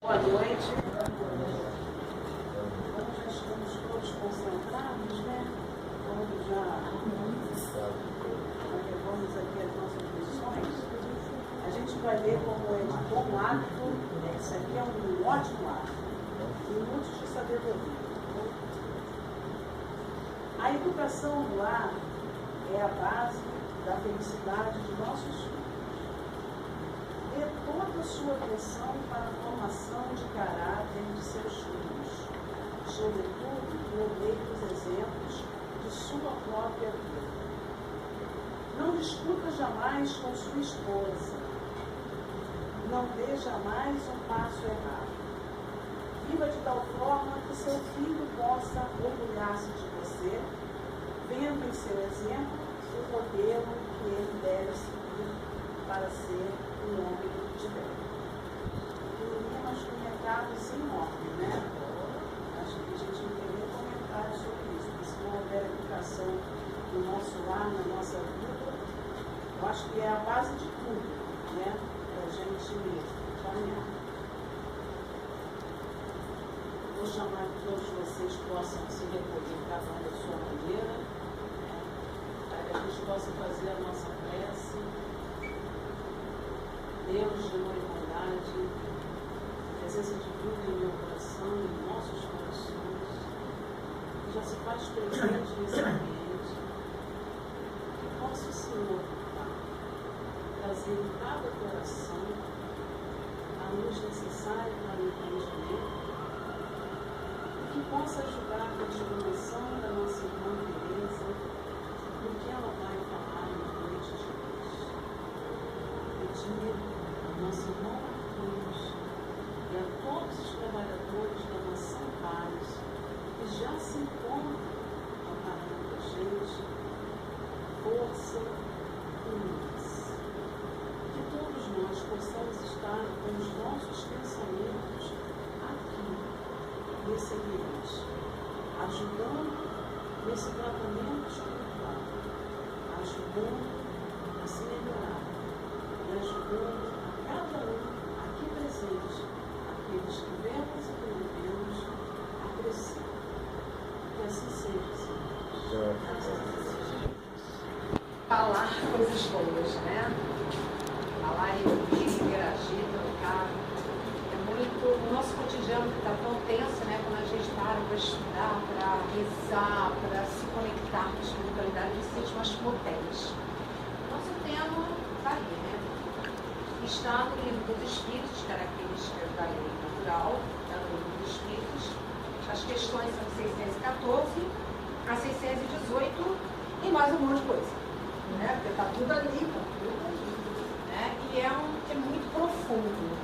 Boa noite. Como já estamos todos concentrados, né? Como já levamos aqui as nossas lições, a gente vai ler como é de bom hábito. Esse aqui é um ótimo hábito. Minutos de sabedoria. A educação do lar é a base da felicidade de nossos filhos. Dê toda a sua atenção para a formação de caráter de seus filhos, sobretudo por meio dos exemplos de sua própria vida. Não discuta jamais com sua esposa. Não dê jamais um passo errado. Viva de tal forma que seu filho possa orgulhar-se de você, vendo em seu exemplo o modelo que ele deve seguir para ser um homem de bem. Mas com recados sem ordem, né? Acho que a gente não tem nem comentário sobre isso, porque se não houver educação no nosso lar, na nossa vida, eu acho que é a base de tudo, né? Para a gente caminhar. Vou chamar que todos vocês possam se recolher cada um da sua maneira, né? Para que a gente possa fazer a nossa prece. Deus de uma irmandade, presença divina em meu coração, em nossos corações, que já se faz presente nesse ambiente, que possa o Senhor trazer em cada coração a luz necessária para o entendimento, e que possa ajudar na divulgação da nossa irmã Teresa, no que ela vai falar na noite de hoje. Pedir nosso irmão Marquinhos e a todos os trabalhadores da Nação Paz que já se encontram amparando a gente, força e luz. Que todos nós possamos estar com os nossos pensamentos aqui, nesse ambiente, ajudando nesse tratamento espiritual, ajudando a se melhorar e ajudando cada um aqui presente, aqueles que vemos e que não vemos, a crescer. Que assim seja, Senhor. Falar coisas boas, né? Falar e ouvir, interagir, trocar. É muito. O nosso cotidiano que está tão tenso, né? Quando a gente para estudar, para rezar, para se conectar com a espiritualidade, a gente se sente mais potente. Nosso tema está aí, né? Está no Livro dos Espíritos, características da lei natural, está no Livro dos Espíritos. As questões são de 614 a 618 e mais um monte de coisa, né? Porque está tudo ali, né? E é muito profundo.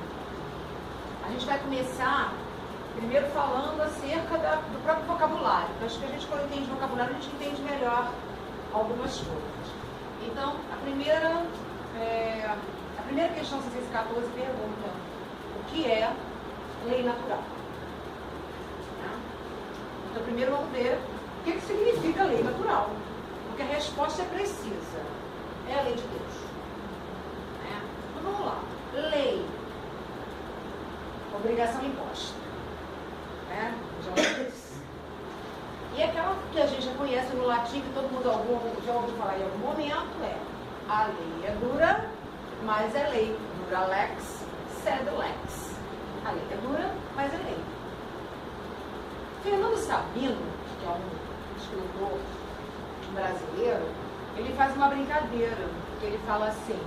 A gente vai começar primeiro falando acerca do próprio vocabulário. Eu acho que a gente, quando entende vocabulário, a gente entende melhor algumas coisas. Então, a primeira questão 614 pergunta o que é lei natural. Então, primeiro vamos ver o que significa lei natural. Porque a resposta é precisa. É a lei de Deus. Então, vamos lá. Lei. Obrigação imposta. Já disse. E aquela que a gente já conhece no latim, que todo mundo já ouviu falar em algum momento, é a lei é dura, mas é lei. Dura lex, sed lex. A lei é dura, mas é lei. Fernando Sabino, que é um escritor brasileiro, ele faz uma brincadeira, que ele fala assim,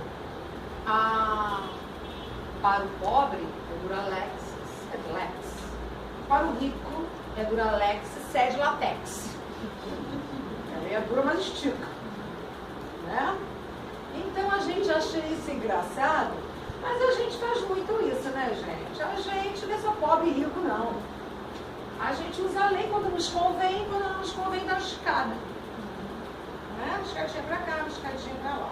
para o pobre é dura lex, sed lex. Para o rico é dura lex, sed latex. A lei é dura, mas estica. Né? Então a gente acha isso engraçado, mas a gente faz muito isso, né, gente? A gente não é só pobre e rico, não. A gente usa a lei quando nos convém, quando não nos convém, dá escada. Né? Escadinha pra cá, escadinha pra lá.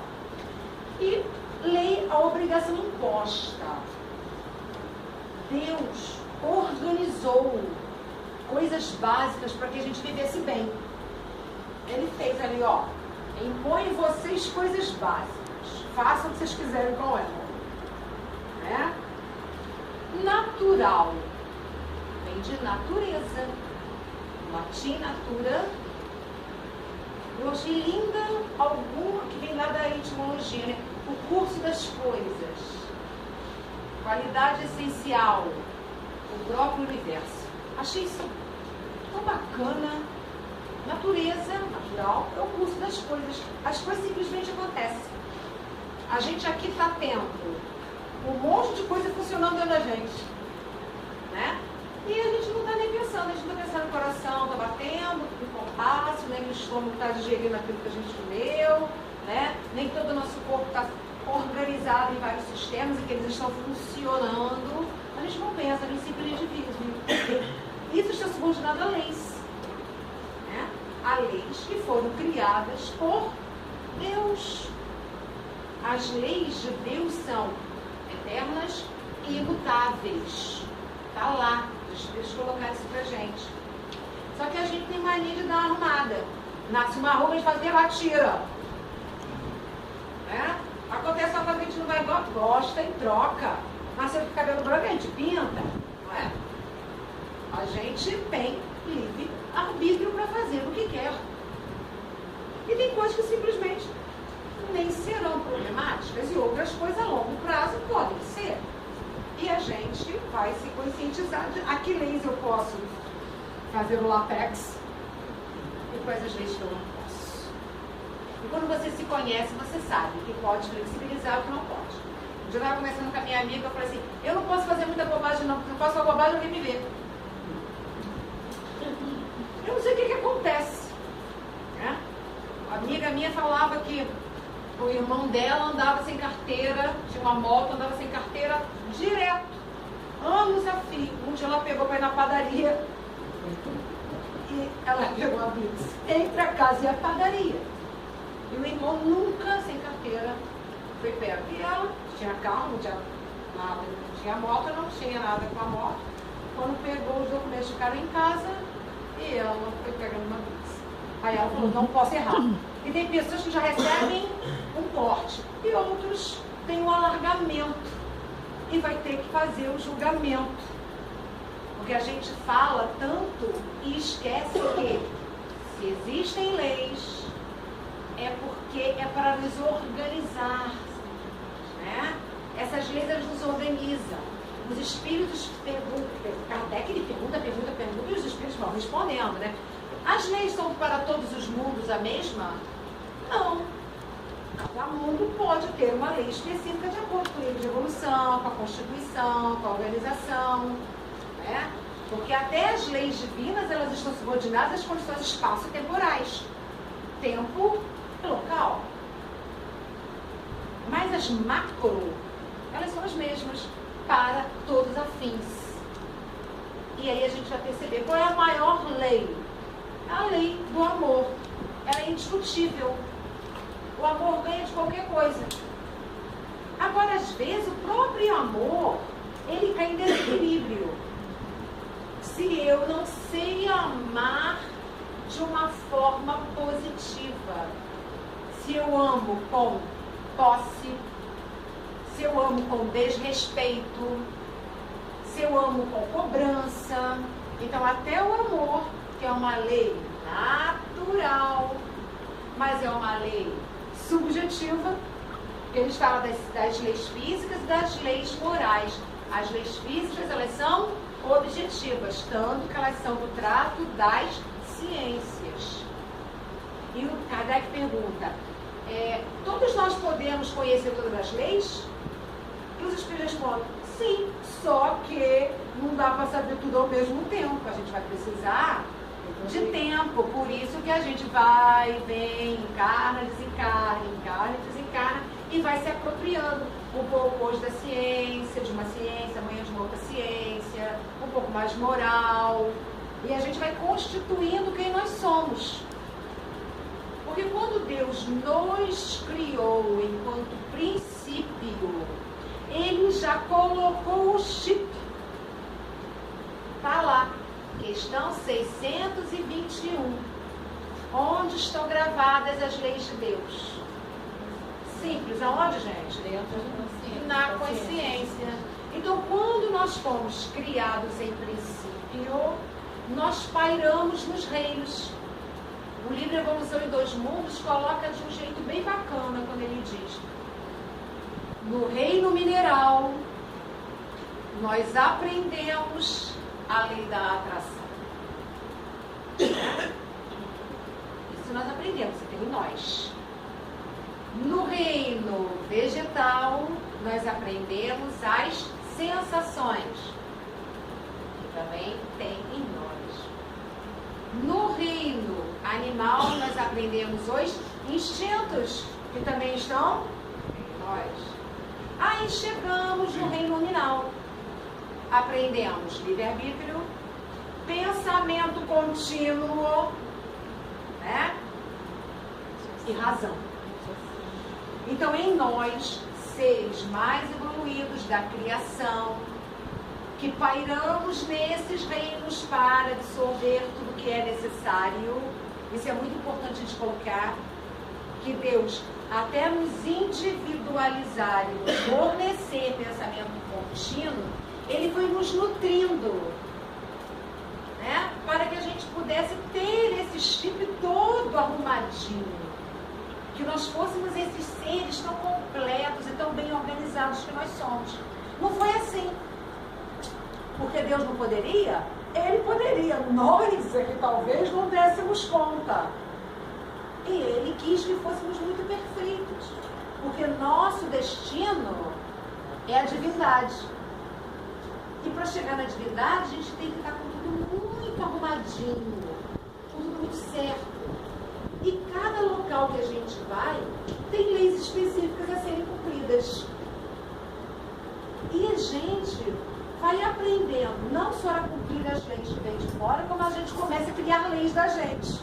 E lei, a obrigação imposta. Deus organizou coisas básicas para que a gente vivesse bem. Ele fez ali, ó, impõe em vocês coisas básicas. Façam o que vocês quiserem com ela. Né? natural. Vem de natureza. Latim, natura. Eu achei linda alguma que vem lá da etimologia, né? O curso das coisas. Qualidade essencial. O próprio universo. Achei isso tão bacana. Natureza, natural, é o curso das coisas. As coisas simplesmente acontecem. A gente aqui está tendo um monte de coisa funcionando dentro da gente, né? E a gente não está nem pensando, a gente está pensando no coração, está batendo, no compasso, nem o estômago está digerindo aquilo que a gente comeu, né? Nem todo o nosso corpo está organizado em vários sistemas e que eles estão funcionando. A gente não pensa, a gente simplesmente vive. Isso está subordinado a leis, né? A leis que foram criadas por Deus. As leis de Deus são eternas e imutáveis. Está lá. Deixa eu colocar isso pra gente. Só que a gente tem mania de dar uma arrumada. Nasce uma roupa, a gente faz e ela tira. Né? Acontece uma coisa que a gente não vai gosta e troca. Nasceu com cabelo branco, a gente pinta. Não é? A gente tem livre arbítrio para fazer o que quer. E tem coisas que simplesmente nem serão problemáticas e outras coisas a longo prazo podem ser. E a gente vai se conscientizar de a que leis eu posso fazer o lapex e quais as leis que eu não posso. E quando você se conhece, você sabe o que pode flexibilizar e o que não pode. Um dia eu estava conversando com a minha amiga, eu falei assim, eu não posso fazer muita bobagem não, porque se eu faço uma bobagem, alguém me vê. Eu não sei o que acontece. Né? A amiga minha falava que o irmão dela andava sem carteira, tinha uma moto, andava sem carteira direto, anos a fio. Um dia ela pegou para ir na padaria e ela pegou a blitz entre a casa e a padaria. E o irmão nunca sem carteira foi perto. E ela tinha carro, não tinha nada, não tinha moto, não tinha nada com a moto. Quando pegou os documentos ficaram em casa e ela foi pegando uma blitz. Aí ela falou, não posso errar. E tem pessoas que já recebem um corte e outros têm um alargamento e vai ter que fazer o julgamento. Porque a gente fala tanto e esquece que se existem leis é porque é para nos organizar, né? Essas leis elas nos organizam. Os espíritos perguntam, Kardec ele pergunta e os espíritos vão respondendo, né? As leis são para todos os mundos a mesma? Não. Cada mundo pode ter uma lei específica de acordo com a lei de evolução, com a Constituição, com a organização, né? Porque até as leis divinas, elas estão subordinadas às condições espaço-temporais. Tempo e local. Mas as macro, elas são as mesmas para todos afins. E aí a gente vai perceber qual é a maior lei. A lei do amor. Ela é indiscutível. O amor ganha de qualquer coisa. Agora, às vezes, o próprio amor, ele cai em desequilíbrio. Se eu não sei amar de uma forma positiva, se eu amo com posse, se eu amo com desrespeito, se eu amo com cobrança, então até o amor, que é uma lei natural, mas é uma lei subjetiva, ele fala das leis físicas e das leis morais. As leis físicas, elas são objetivas, tanto que elas são do trato das ciências. E o Kardec pergunta, todos nós podemos conhecer todas as leis? E os espíritos respondem, sim, só que não dá para saber tudo ao mesmo tempo. A gente vai precisar de tempo, por isso que a gente vai, vem, encarna, desencarna e vai se apropriando um pouco hoje da ciência, de uma ciência, amanhã de uma outra ciência, um pouco mais moral, e a gente vai constituindo quem nós somos. Porque quando Deus nos criou enquanto princípio, Ele já colocou o chip. Está lá. Questão 621. Onde estão gravadas as leis de Deus? Simples. Aonde, gente? Dentro da consciência. Na consciência. Então, quando nós fomos criados em princípio, nós pairamos nos reinos. O livro Evolução em Dois Mundos coloca de um jeito bem bacana quando ele diz: no reino mineral, nós aprendemos a lei da atração. Isso nós aprendemos, isso tem em nós. No reino vegetal, nós aprendemos as sensações, que também tem em nós. No reino animal, nós aprendemos os instintos, que também estão em nós. Aí chegamos no reino nominal. Aprendemos livre-arbítrio, pensamento contínuo, né? E razão. Então, em nós, seres mais evoluídos da criação, que pairamos nesses reinos para absorver tudo que é necessário, isso é muito importante de colocar, que Deus, até nos individualizar e nos fornecer pensamento contínuo, Ele foi nos nutrindo, né? Para que a gente pudesse ter esse chip todo arrumadinho, que nós fôssemos esses seres tão completos e tão bem organizados que nós somos. Não foi assim. Porque Deus não poderia? Ele poderia. Nós é que talvez não dessemos conta. E Ele quis que fôssemos muito perfeitos. Porque nosso destino é a divindade. E para chegar na divindade, a gente tem que estar com tudo muito arrumadinho, com tudo muito certo. E cada local que a gente vai tem leis específicas a serem cumpridas. E a gente vai aprendendo não só a cumprir as leis que vêm de fora, como a gente começa a criar leis da gente.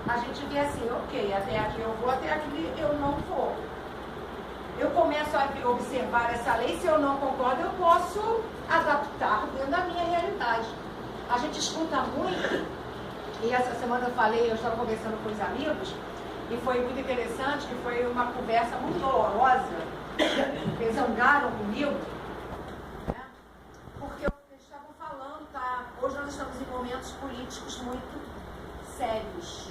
A gente vê assim, ok, até aqui eu vou, até aqui eu não vou. Eu começo a observar essa lei, se eu não concordo, eu posso adaptar dentro da minha realidade. A gente escuta muito, e essa semana eu estava conversando com os amigos, e foi muito interessante, que foi uma conversa muito dolorosa. Eles zangaram comigo, né? Porque eles estavam falando, tá? Hoje nós estamos em momentos políticos muito sérios.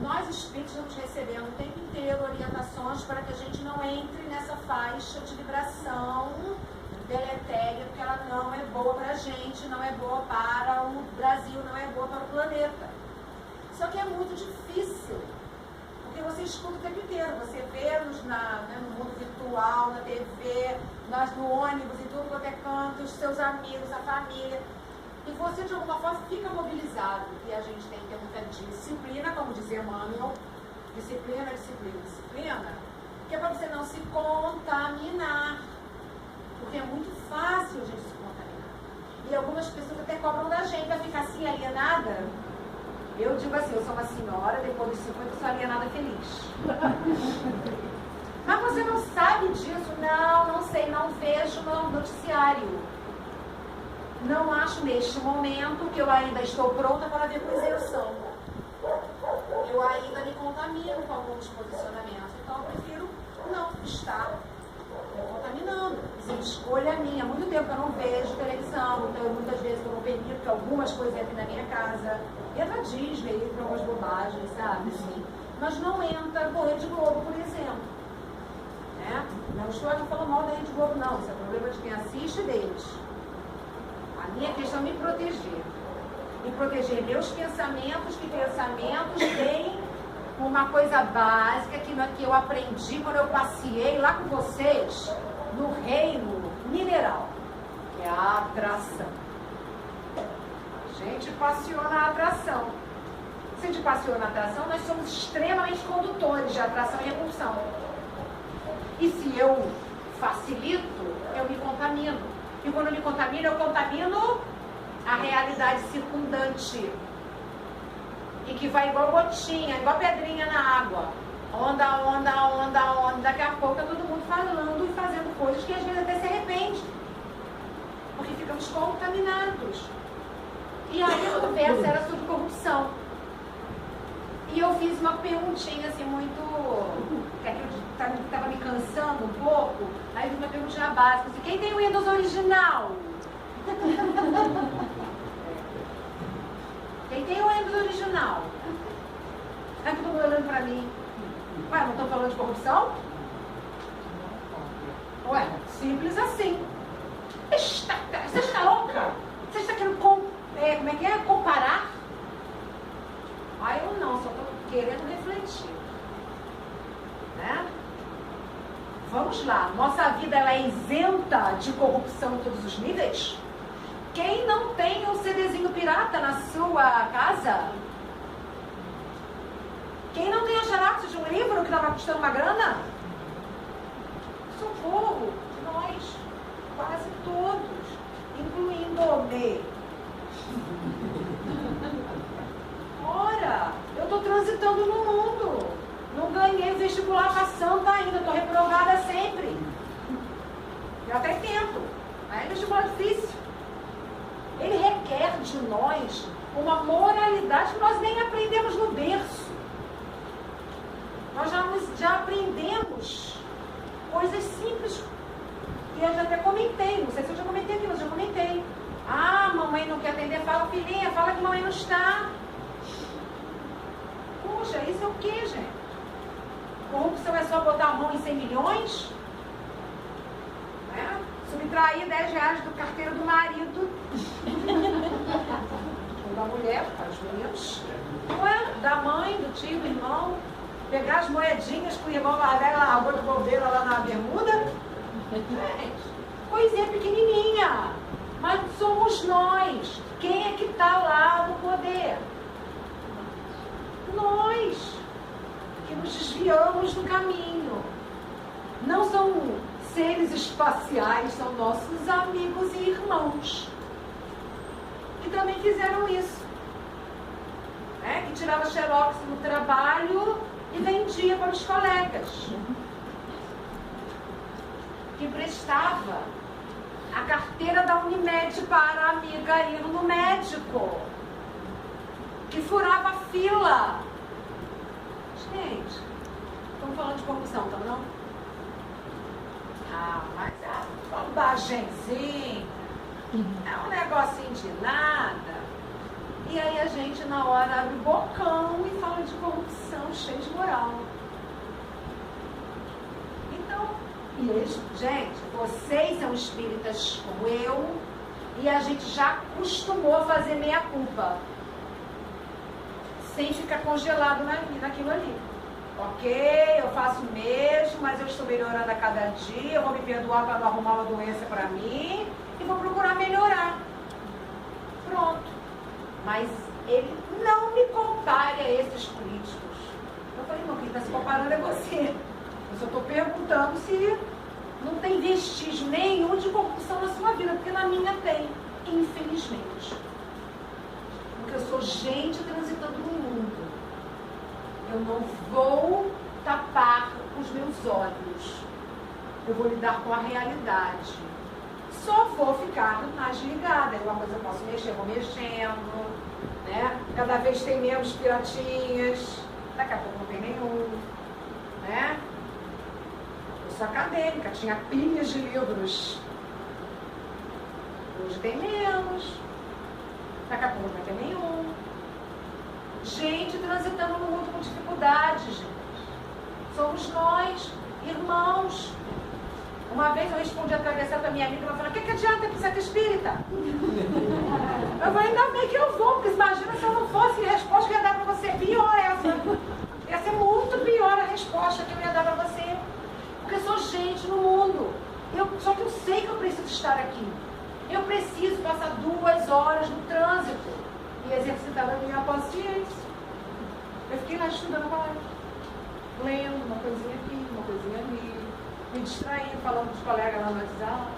Nós espíritos estamos recebendo o tempo inteiro orientações para que a gente não entre nessa faixa de vibração deletéria, porque ela não é boa para a gente, não é boa para o Brasil, não é boa para o planeta. Só que é muito difícil, porque você escuta o tempo inteiro, você vê no mundo virtual, na TV, no ônibus, em tudo quanto é canto, os seus amigos, a família. E você, de alguma forma, fica mobilizado. E a gente tem que ter muita disciplina, como dizia Emmanuel, disciplina, disciplina, disciplina, que é para você não se contaminar. Porque é muito fácil a gente se contaminar. E algumas pessoas até cobram da gente para ficar assim, alienada. Eu digo assim, eu sou uma senhora, depois dos 50 eu sou alienada feliz. Mas você não sabe disso? Não sei, não vejo no noticiário. Não acho neste momento que eu ainda estou pronta para ver com isenção. Eu ainda me contamino com alguns posicionamentos. Então eu prefiro não estar me contaminando. Isso é escolha minha. Há muito tempo que eu não vejo televisão, então muitas vezes eu não permito que algumas coisas entrem na minha casa. Entra Disney, entra algumas bobagens, sabe? Sim. Mas não entra com Rede Globo, por exemplo. Né? Não estou aqui falando mal da Rede Globo, não. Isso é problema de quem assiste deles. A minha questão é me proteger. Me proteger meus pensamentos, que pensamentos têm uma coisa básica que eu aprendi quando eu passeei lá com vocês no reino mineral, que é a atração. A gente passeou na atração. Se a gente passeou na atração, nós somos extremamente condutores de atração e repulsão. E se eu facilito, eu me contamino. E quando eu me contamino, eu contamino a realidade circundante. E que vai igual gotinha, igual pedrinha na água. Onda, onda, onda, onda. Daqui a pouco tá todo mundo falando e fazendo coisas que às vezes até se arrepende. Porque ficamos contaminados. E aí a conversa era sobre corrupção. E eu fiz uma perguntinha assim muito... que eu estava me cansando um pouco. Aí eu fiz uma perguntinha básica. Assim, quem tem o Windows original? Quem tem o Windows original? Aí todo mundo olhando pra mim. Ué, não estão falando de corrupção? Ué, simples assim. Você está louca? Você está querendo como é que é? Comparar? Ah, eu não, só estou querendo refletir. Né? Vamos lá, nossa vida ela é isenta de corrupção em todos os níveis? Quem não tem um CDzinho pirata na sua casa? Quem não tem a xerox de um livro que estava custando uma grana? Socorro, nós, quase todos, incluindo-me. Ora, eu estou transitando no mundo. Não ganhei vestibular passando ainda, estou reprovada sempre. Eu até tento, mas é vestibular difícil. Ele requer de nós uma moralidade que nós nem aprendemos no berço. Nós já aprendemos coisas simples. E eu já até comentei, não sei se eu já comentei aqui, mas eu já comentei. Ah, mamãe não quer atender, fala, filhinha, fala que mamãe não está. Poxa, isso é o que, gente? Corrupção é só botar a mão em 100 milhões? Né? Subtrair 10 reais do carteiro do marido. Ou da mulher, para os meninos. Ué, da mãe, do tio, do irmão. Pegar as moedinhas que o irmão largou de bobeira lá na bermuda. Coisinha pequenininha. Mas somos nós. Quem é que está lá no poder? Nós. Que nos desviamos do caminho. Não são seres espaciais, são nossos amigos e irmãos. Que também fizeram isso. Que tirava xerox no trabalho e vendia para os colegas. Que prestava a carteira da Unimed para a amiga ir no médico. Que furava a fila. Gente, estamos falando de corrupção, estamos não? Ah, mas é uma bobagemzinha. É um negocinho de nada. E aí a gente na hora abre o bocão e fala de corrupção, cheio de moral. Então, e eles, gente, vocês são espíritas como eu, e a gente já acostumou a fazer meia-culpa. Sem ficar congelado naquilo ali. Ok, eu faço mesmo, mas eu estou melhorando a cada dia, eu vou me perdoar para não arrumar uma doença para mim e vou procurar melhorar. Pronto. Mas ele não me compare a esses políticos. Eu falei, não, quem está se comparando é você. Eu só estou perguntando se não tem vestígio nenhum de corrupção na sua vida, porque na minha tem, infelizmente. Porque eu sou gente transitando no mundo. Eu não vou tapar os meus olhos. Eu vou lidar com a realidade. Só vou ficar mais ligada. Uma coisa eu posso mexer, eu vou mexendo. Né? Cada vez tem menos piratinhas. Daqui a pouco não tem nenhum. Né? Eu sou acadêmica, tinha pilhas de livros. Hoje tem menos. Daqui a pouco não vai ter nenhum. Gente transitando no mundo com dificuldade, gente. Somos nós, irmãos. Uma vez eu respondi atravessar para minha amiga, ela falou, o que adianta que você é espírita? Eu falei, ainda bem que eu vou, porque imagina se eu não fosse, a resposta que eu ia dar para você é pior essa. Ia ser muito pior a resposta que eu ia dar para você. Porque eu sou gente no mundo. Só que eu sei que eu preciso estar aqui. Eu preciso passar 2 horas no trânsito e exercitar a minha paciência. Eu fiquei lá estudando mais, lendo uma coisinha aqui, uma coisinha ali, me distraindo, falando com os colegas lá no WhatsApp,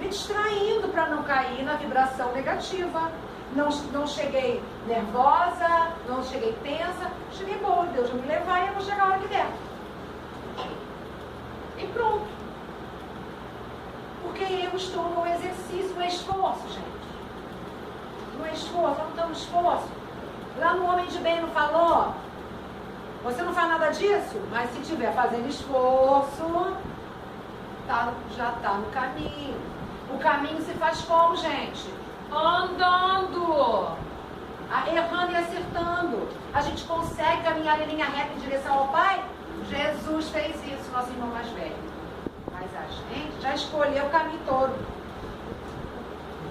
me distraindo para não cair na vibração negativa. Não cheguei nervosa, não cheguei tensa, cheguei boa, Deus vai me levar e eu vou chegar a hora que der. E pronto. Porque eu estou no exercício, no esforço, gente. No esforço, não estamos no esforço. Lá no Homem de Bem não falou? Você não faz nada disso, mas se estiver fazendo esforço, já está no caminho. O caminho se faz como, gente? Andando. Errando e acertando. A gente consegue caminhar em linha reta em direção ao Pai? Jesus fez isso, nosso irmão mais velho. Mas a gente já escolheu o caminho todo.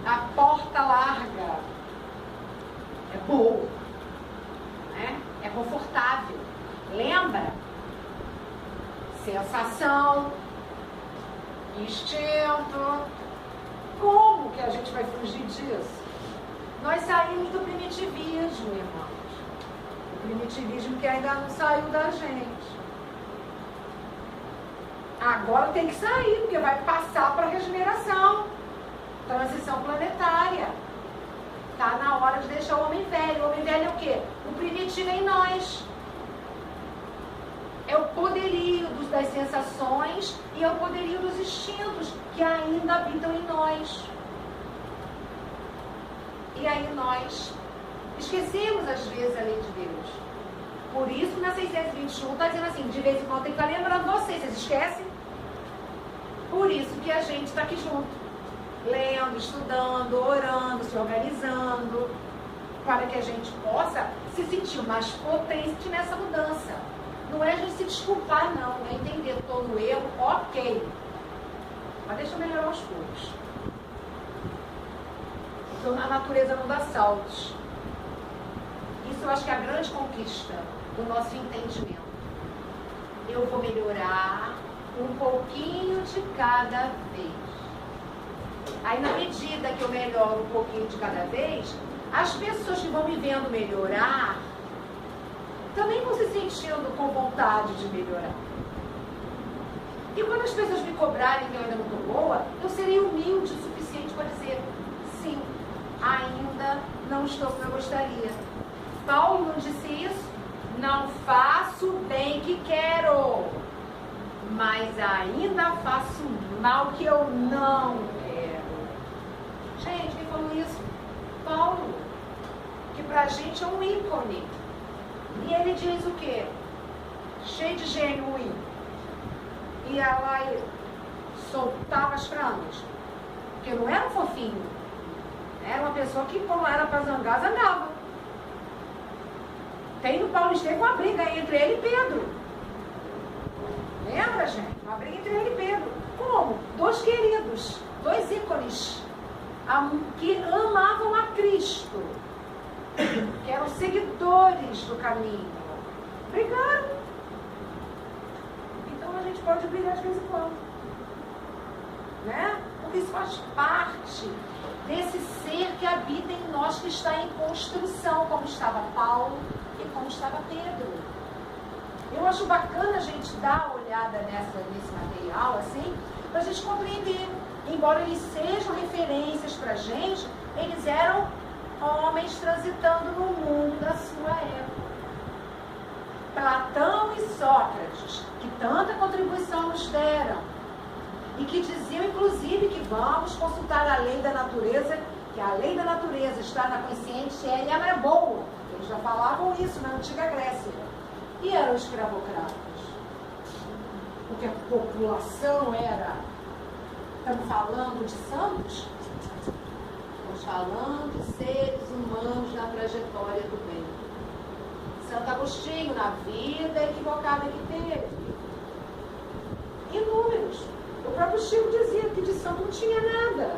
A porta larga é boa, né? É confortável. Lembra? Sensação, instinto. Como que a gente vai fugir disso? Nós saímos do primitivismo, irmãos. O primitivismo que ainda não saiu da gente. Agora tem que sair, porque vai passar para a regeneração. Transição planetária. Está na hora de deixar o homem velho. O homem velho é o quê? O primitivo em nós. É o poderio das sensações e é o poderio dos instintos que ainda habitam em nós. E aí nós esquecemos às vezes a lei de Deus. Por isso na 621 está dizendo assim, de vez em quando tem que estar lembrando vocês esquecem? Por isso que a gente está aqui junto, lendo, estudando, orando, se organizando, para que a gente possa se sentir mais potente nessa mudança. Não é a gente se desculpar, não. É entender, estou no erro, ok. Mas deixa eu melhorar aos poucos. Então, a natureza não dá saltos. Isso eu acho que é a grande conquista do nosso entendimento. Eu vou melhorar um pouquinho de cada vez. Aí, na medida que eu melhoro um pouquinho de cada vez, as pessoas que vão me vendo melhorar também vão se sentindo com vontade de melhorar. E quando as pessoas me cobrarem que eu ainda não estou boa, eu serei humilde o suficiente para dizer, sim, ainda não estou como eu gostaria. Paulo não disse isso? Não faço o bem que quero, mas ainda faço o mal que eu não quero. Gente, quem falou isso? Paulo, que pra gente é um ícone. E ele diz o quê? Cheio de gênio ruim. Ia lá e soltava as frangas. Porque não era um fofinho. Era uma pessoa que, como era para zangar, zangava. Tem no Paulo Estevam uma briga entre ele e Pedro. Lembra, gente? Uma briga entre ele e Pedro. Como? Dois queridos, dois ícones que amavam a Cristo, que eram seguidores do caminho. Brigaram. Então a gente pode brigar de vez em quando. Né? Porque isso faz parte desse ser que habita em nós, que está em construção, como estava Paulo e como estava Pedro. Eu acho bacana a gente dar uma olhada nesse material, assim, para a gente compreender. Embora eles sejam referências para a gente, eles eram homens transitando no mundo da sua época. Platão e Sócrates, que tanta contribuição nos deram, e que diziam, inclusive, que vamos consultar a lei da natureza, que a lei da natureza está na consciência e ela é boa. Eles já falavam isso na antiga Grécia. E eram escravocratas. Porque a população era... Estamos falando de santos? Estamos falando de seres humanos na trajetória do bem. Santo Agostinho, na vida equivocada que teve. Inúmeros. O próprio Chico dizia que de santo não tinha nada.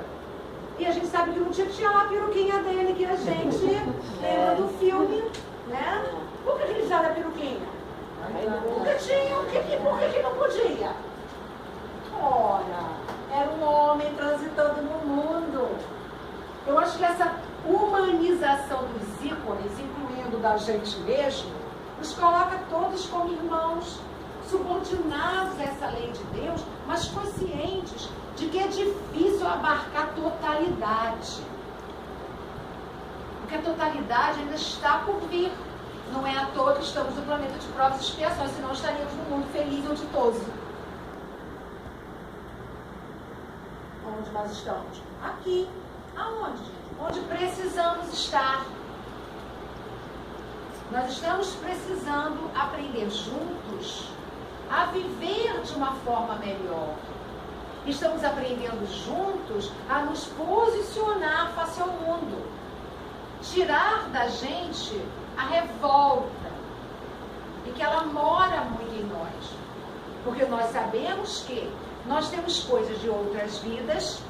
E a gente sabe que não tinha lá a peruquinha dele, que a gente lembra do filme, né? Por que ele usaram a peruquinha? Porque tinha, por que não podia? Ora, era um homem transitando no mundo. Eu acho que essa humanização dos ícones, incluindo da gente mesmo, nos coloca todos como irmãos, subordinados a essa lei de Deus, mas conscientes de que é difícil abarcar a totalidade. Porque a totalidade ainda está por vir. Não é à toa que estamos no planeta de provas e expiações, senão estaríamos num mundo feliz e ditoso. Onde nós estamos? Aqui. Aonde? Onde precisamos estar. Nós estamos precisando aprender juntos a viver de uma forma melhor. Estamos aprendendo juntos a nos posicionar face ao mundo. Tirar da gente a revolta. E que ela mora muito em nós. Porque nós sabemos que nós temos coisas de outras vidas,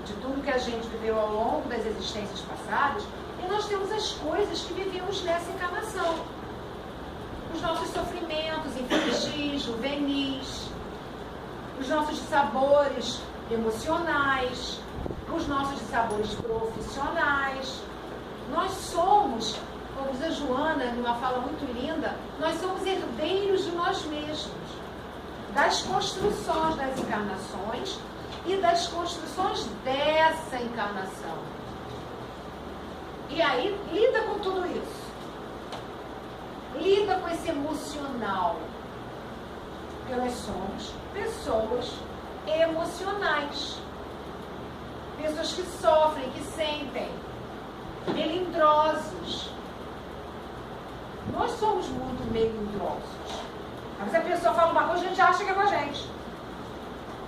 de tudo que a gente viveu ao longo das existências passadas, e nós temos as coisas que vivemos nessa encarnação. Os nossos sofrimentos infantis, juvenis, os nossos dissabores emocionais, os nossos dissabores profissionais. Nós somos, como diz a Joana, numa fala muito linda, nós somos herdeiros de nós mesmos, das construções das encarnações e das construções dessa encarnação. E aí, lida com tudo isso. Lida com esse emocional. Porque nós somos pessoas emocionais. Pessoas que sofrem, que sentem. Melindrosos. Nós somos muito melindrosos. Às vezes a pessoa fala uma coisa, a gente acha que é com a gente.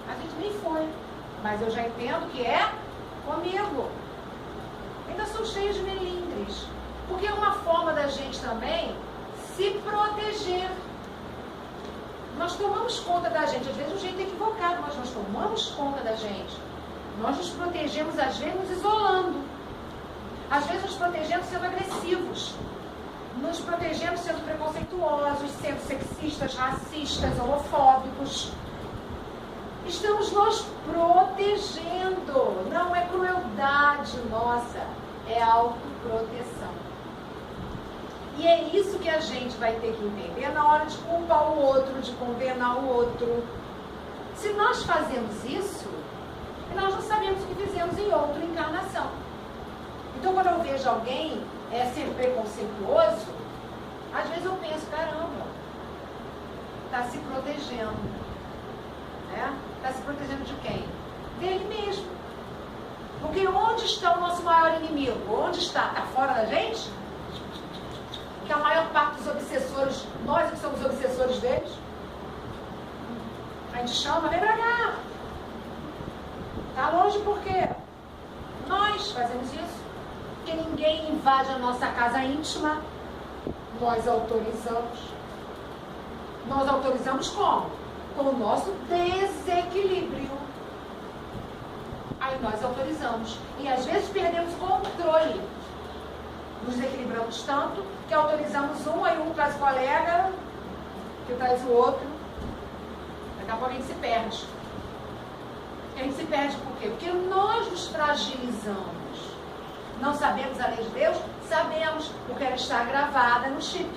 A gente nem foi. Mas eu já entendo que é comigo. Ainda sou cheia de melindres. Porque é uma forma da gente também se proteger. Nós tomamos conta da gente, às vezes de um jeito equivocado, mas nós tomamos conta da gente. Nós nos protegemos, às vezes, nos isolando. Às vezes nos protegemos sendo agressivos. Nos protegemos sendo preconceituosos, sendo sexistas, racistas, homofóbicos. Estamos nos protegendo. Não é crueldade nossa, é autoproteção. E é isso que a gente vai ter que entender na hora de culpar o outro, de condenar o outro. Se nós fazemos isso, nós não sabemos o que fizemos em outra encarnação. Então, quando eu vejo alguém sendo preconceituoso, às vezes eu penso, caramba, está se protegendo. Né? Está se protegendo de quem? Dele mesmo. Porque onde está o nosso maior inimigo? Onde está? Está fora da gente? Que a maior parte dos obsessores, nós que somos obsessores deles, a gente chama, vem pra cá. Está longe por quê? Nós fazemos isso. Porque ninguém invade a nossa casa íntima. Nós autorizamos. Nós autorizamos como? Com o nosso desequilíbrio. Aí nós autorizamos. E às vezes perdemos controle. Nos desequilibramos tanto que autorizamos um, aí um traz o colega, que traz o outro. Daqui a pouco a gente se perde. A gente se perde por quê? Porque nós nos fragilizamos. Não sabemos a lei de Deus? Sabemos, porque ela está gravada no chip.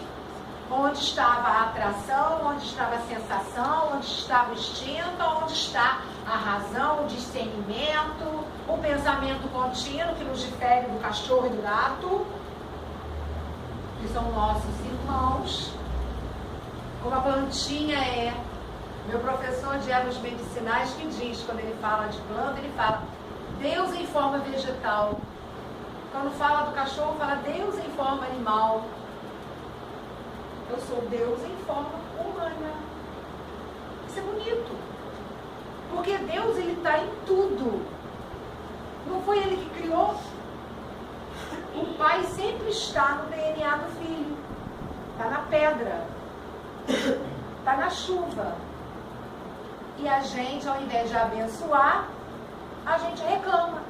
Onde estava a atração, onde estava a sensação, onde estava o instinto, onde está a razão, o discernimento, o pensamento contínuo que nos difere do cachorro e do gato, que são nossos irmãos. Como a plantinha é. Meu professor de ervas medicinais que diz, quando ele fala de planta, ele fala Deus em forma vegetal. Quando fala do cachorro, fala Deus em forma animal. Eu sou Deus em forma humana. Isso é bonito. Porque Deus, ele está em tudo. Não foi ele que criou? O Pai sempre está no DNA do Filho. Está na pedra. Está na chuva. E a gente, ao invés de abençoar, a gente reclama.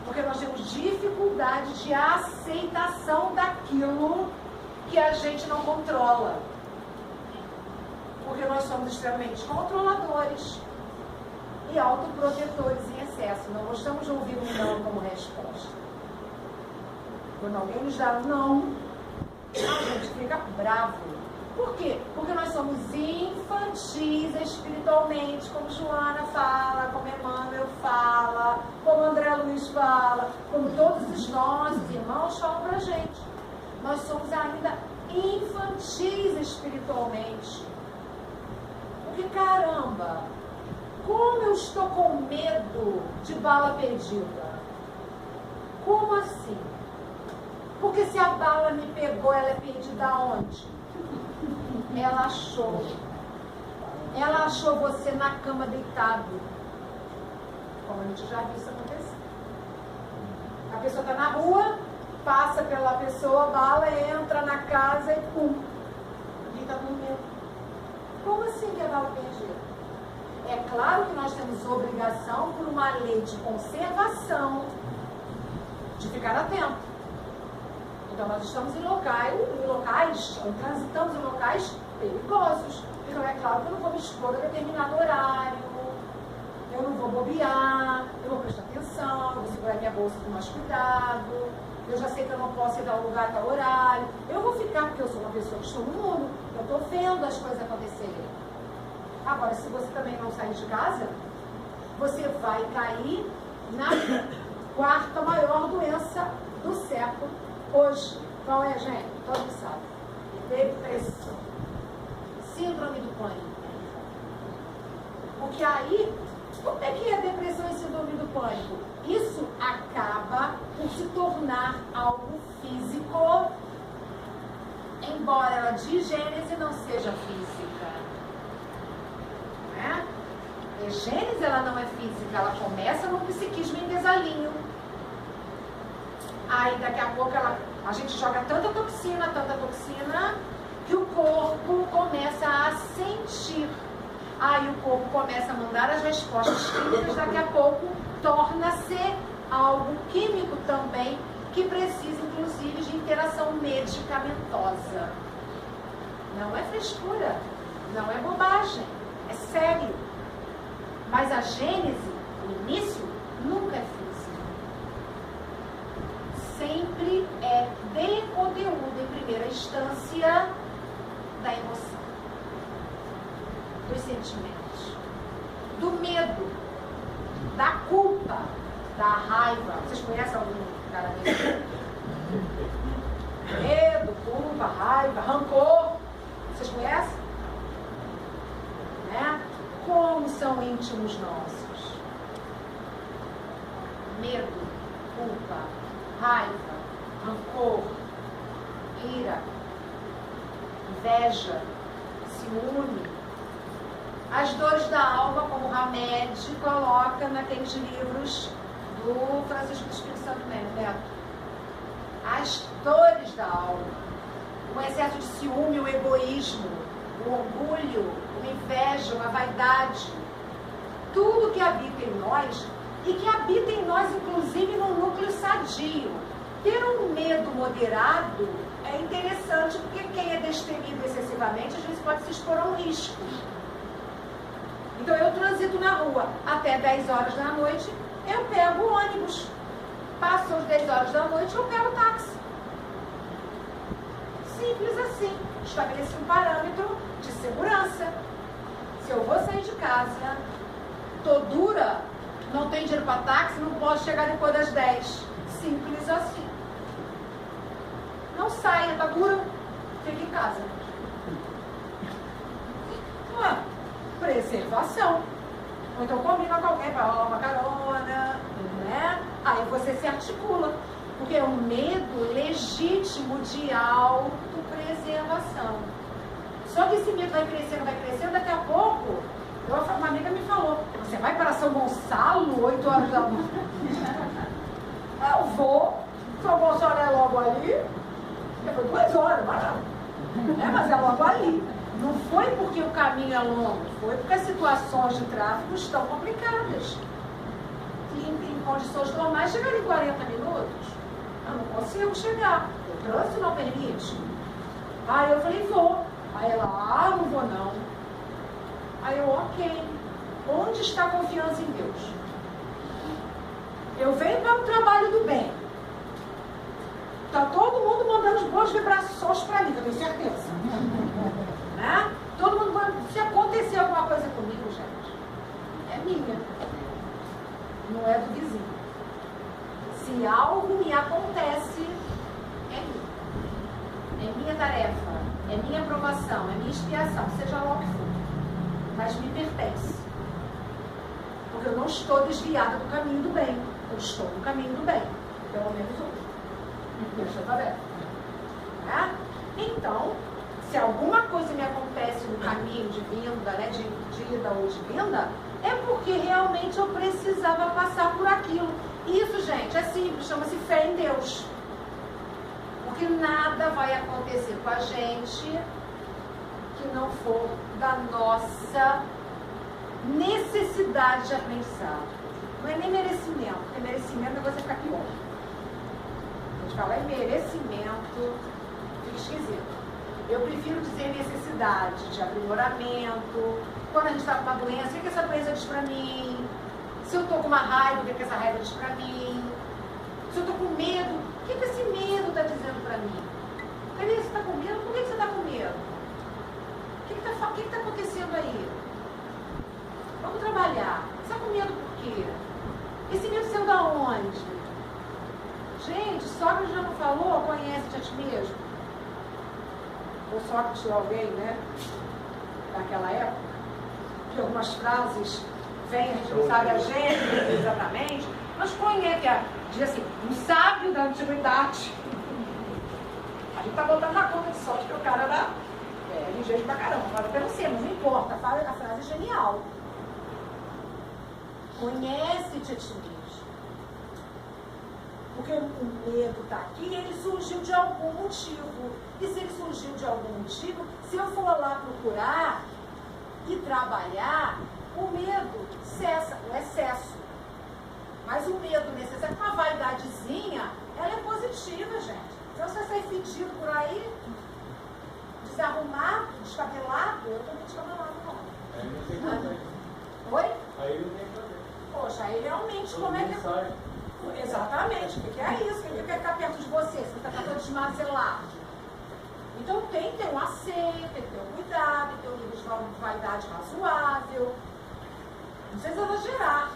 Porque nós temos dificuldade de aceitação daquilo que a gente não controla. Porque nós somos extremamente controladores e autoprotetores em excesso. Não gostamos de ouvir um não como resposta. Quando alguém nos dá um não, a gente fica bravo. Por quê? Porque nós somos infantis espiritualmente, como Joana fala, como Emmanuel fala, como André Luiz fala, como todos os nossos irmãos falam pra gente. Nós somos ainda infantis espiritualmente. Porque caramba, como eu estou com medo de bala perdida? Como assim? Porque se a bala me pegou, ela é perdida aonde? Ela achou. Ela achou você na cama deitado. Como a gente já viu isso acontecer. A pessoa está na rua, passa pela pessoa, a bala entra na casa e pum. E está com medo. Como assim que a bala perdeu? É claro que nós temos obrigação por uma lei de conservação de ficar atento. Então nós estamos em locais, transitamos em locais perigosos. Então é claro que eu não vou me expor a determinado horário, eu não vou bobear, eu vou prestar atenção, eu vou segurar minha bolsa com mais cuidado, eu já sei que eu não posso ir a um lugar a tal horário, eu vou ficar porque eu sou uma pessoa que estou no mundo, eu estou vendo as coisas acontecerem. Agora, se você também não sair de casa, você vai cair na quarta maior doença do século hoje. Qual é, gente? Todo mundo sabe. Depressão. Síndrome do pânico. Porque aí, como é que é depressão e síndrome do pânico? Isso acaba por se tornar algo físico, embora ela de gênese não seja física. A gênese ela não é física, ela começa no psiquismo em desalinho. Aí daqui a pouco a gente joga tanta toxina, que o corpo começa a sentir. Aí o corpo começa a mandar as respostas químicas, daqui a pouco torna-se algo químico também, que precisa inclusive de interação medicamentosa. Não é frescura, não é bobagem, é sério. Mas a gênese, o início, nunca é físico. Sempre é de conteúdo, em primeira instância, da emoção, dos sentimentos, do medo, da culpa, da raiva. Vocês conhecem algum cara desse? Medo, culpa, raiva, rancor. Vocês conhecem? Né? Como são íntimos nossos? Medo, culpa, raiva, rancor, ira, inveja, ciúme. As dores da alma, como Hamed coloca naqueles livros do Francisco do Espírito Santo Neto. As dores da alma, o excesso de ciúme, o egoísmo, o orgulho, uma inveja, uma vaidade, tudo que habita em nós, e que habita em nós inclusive no núcleo sadio. Ter um medo moderado é interessante, porque quem é destemido excessivamente às vezes pode se expor a um risco. Então eu transito na rua até 10 horas da noite, eu pego o ônibus. Passou as 10 horas da noite, eu pego o táxi. Simples assim. Estabeleci um parâmetro de segurança. Se eu vou sair de casa, tô dura, não tenho dinheiro para táxi, não posso chegar depois das 10. Simples assim. Não saia, tá dura, fique em casa. Não é? Preservação. Ou então combina com alguém para uma carona, né? Aí você se articula. Porque é um medo legítimo de autopreservação. Só que esse medo vai crescendo, daqui a pouco, uma amiga me falou, você vai para São Gonçalo, 8 horas da manhã? Eu vou, São Gonçalo é logo ali, depois 2 horas, mas é logo ali. Não foi porque o caminho é longo, foi porque as situações de tráfego estão complicadas. Em condições normais, chegar em 40 minutos. Eu não consigo chegar, o trânsito não permite. Aí eu falei, vou. Aí ela, não vou não. Aí eu, ok. Onde está a confiança em Deus? Eu venho para o trabalho do bem. Está todo mundo mandando boas vibrações para mim, eu tenho certeza. Né? Todo mundo manda, se acontecer alguma coisa comigo, gente, é minha. Não é do vizinho. Se algo me acontece, é minha. É minha tarefa, é minha aprovação, é minha expiação, seja lá o que for. Mas me pertence. Porque eu não estou desviada do caminho do bem. Eu estou no caminho do bem. Pelo menos hoje. Deixa eu ver. Né? Então, se alguma coisa me acontece no caminho de vinda, né, de ida ou de vinda, é porque realmente eu precisava passar por aquilo. Isso, gente, é simples, chama-se fé em Deus. Porque nada vai acontecer com a gente que não for da nossa necessidade de aprendizado. Não é nem merecimento, porque merecimento é você ficar pior. A gente fala, é merecimento, fica esquisito. Eu prefiro dizer necessidade de aprimoramento. Quando a gente está com uma doença, o que essa doença diz pra mim? Se eu estou com uma raiva, o que essa raiva diz pra mim? Se eu estou com medo, o que esse medo está dizendo pra mim? Peraí, você está com medo? Por que você está com medo? O que está acontecendo aí? Vamos trabalhar. Você está com medo por quê? Esse medo saiu da onde? Gente, Sócrates já não falou, conhece-te a ti mesmo? Ou Sócrates ou alguém, né? Daquela época, que algumas frases vêm, a gente não sabe a gente, exatamente, mas conhece, diz assim, um sábio da antiguidade. A gente está botando na conta de sorte que o cara era ligeiro pra caramba, agora pelo ser, não importa, a frase é genial. Conhece-te a ti mesmo. Porque o medo está aqui e ele surgiu de algum motivo. E se ele surgiu de algum motivo, se eu for lá procurar e trabalhar, o medo cessa, o excesso. Mas o medo necessário, uma vaidadezinha, ela é positiva, gente. Então você sai fedido por aí, desarrumado, descabelado, eu também descabelado não. Aí não tem problema. Oi? Aí não tem problema. Poxa, aí realmente como é que é? Exatamente, porque é isso, que ele quer ficar perto de você, você está todo desmazelado. Então tem que ter um aceito, tem que ter um cuidado, tem que ter um nível de vaidade razoável. Não precisa exagerar.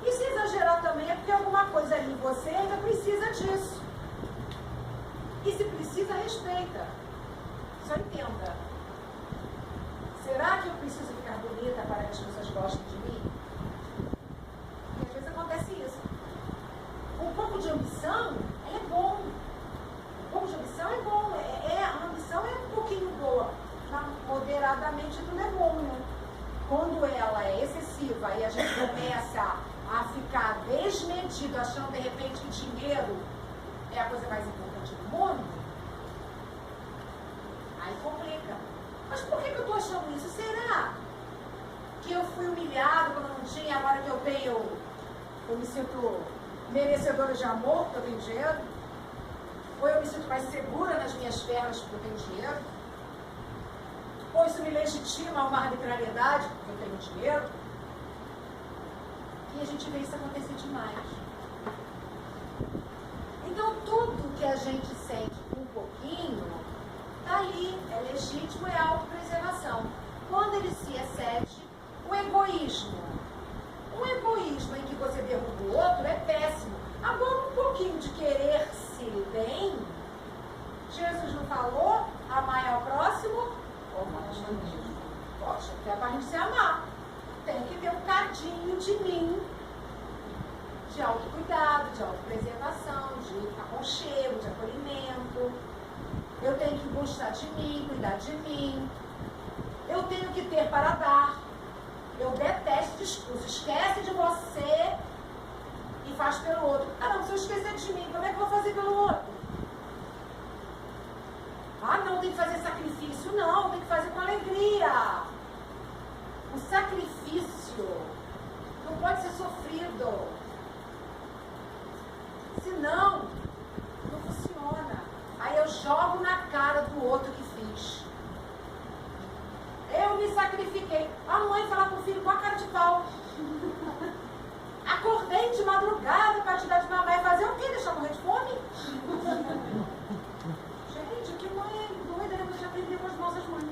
E se exagerar também é porque alguma coisa ali em você ainda precisa disso. E se precisa, respeita. Só entenda. Será que eu preciso ficar bonita para que as pessoas gostem de mim? Porque às vezes acontece isso. Um pouco de ambição é bom. Um pouco de ambição é bom. A ambição é um pouquinho boa. Mas moderadamente tudo é bom, né? Quando ela é excessiva e a gente começa a ficar desmedido, achando de repente que dinheiro é a coisa mais importante do mundo, aí complica. Mas por que eu estou achando isso? Será que eu fui humilhado quando eu não tinha, agora que eu tenho, eu me sinto merecedora de amor porque eu tenho dinheiro? Ou eu me sinto mais segura nas minhas pernas porque eu tenho dinheiro? Ou isso me legitima a uma arbitrariedade porque eu tenho dinheiro? E a gente vê isso acontecer demais. Então tudo que a gente sente um pouquinho, tá ali, é legítimo, é autopreservação. Quando ele se excede, o egoísmo. Um egoísmo em que você derruba o outro é péssimo. Agora um pouquinho de querer-se bem, Jesus não falou, amar ao próximo, como a gente mesmo. Poxa, que é para a gente se amar. Tem que ter um cadinho de mim, de autocuidado, de autopreservação, de aconchego, de acolhimento. Eu tenho que gostar de mim, cuidar de mim. Eu tenho que ter para dar. Eu detesto discurso. Esquece de você e faz pelo outro. Ah, não, se eu esquecer de mim, como é que eu vou fazer pelo outro? Ah, não, tem que fazer sacrifício. Não, tem que fazer com alegria. O sacrifício não pode ser sofrido. Senão, não funciona. Aí eu jogo na cara do outro que fiz. Eu me sacrifiquei. A mãe falar com o filho com a cara de pau. Acordei de madrugada para te dar de mamar e fazer o quê? Deixar morrer de fome? Gente, que mãe doida, né? Você aprendeu com as nossas mães.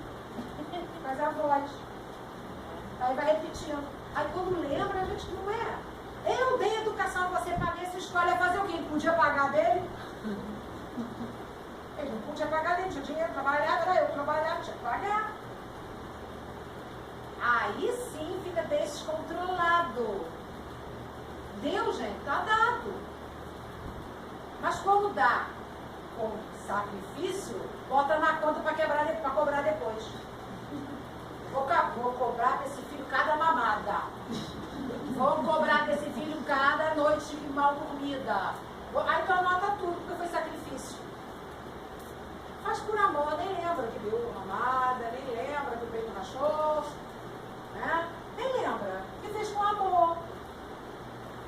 Faz a voz. Aí vai repetindo. Aí quando lembra, a gente não é. Eu dei educação a você, paguei essa escola, fazer o quê? Ele podia pagar dele? Ele não podia pagar dele, tinha dinheiro, trabalhava, era eu que trabalhava, tinha que pagar. Aí sim fica descontrolado. Deus, gente, tá dado. Mas como dá? com sacrifício, bota na conta para cobrar depois. Vou cobrar desse filho cada mamada. Vou cobrar desse filho cada noite mal dormida. Aí tu anota tudo, porque foi sacrifício. Faz por amor, nem lembra que deu mamada, nem lembra que o peito rachou, né? Nem lembra, que fez com amor.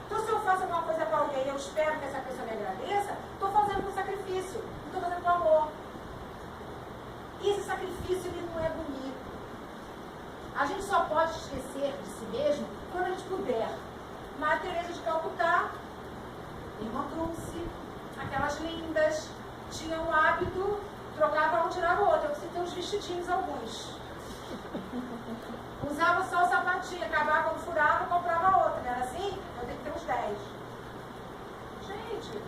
Então, se eu faço alguma coisa para alguém e eu espero que essa pessoa me agradeça, estou fazendo com sacrifício, não estou fazendo com amor. E esse sacrifício, ele não é bonito. A gente só pode esquecer de si mesmo quando a gente puder. Mas a Teresa de Calcutá, irmã Dulce, aquelas lindas, tinham um hábito, trocava um, tirava o outro. Eu citei uns vestidinhos, alguns. Usava só o sapatinho, acabava quando furava, comprava outro. Não era assim? Eu tenho que ter uns 10. Gente,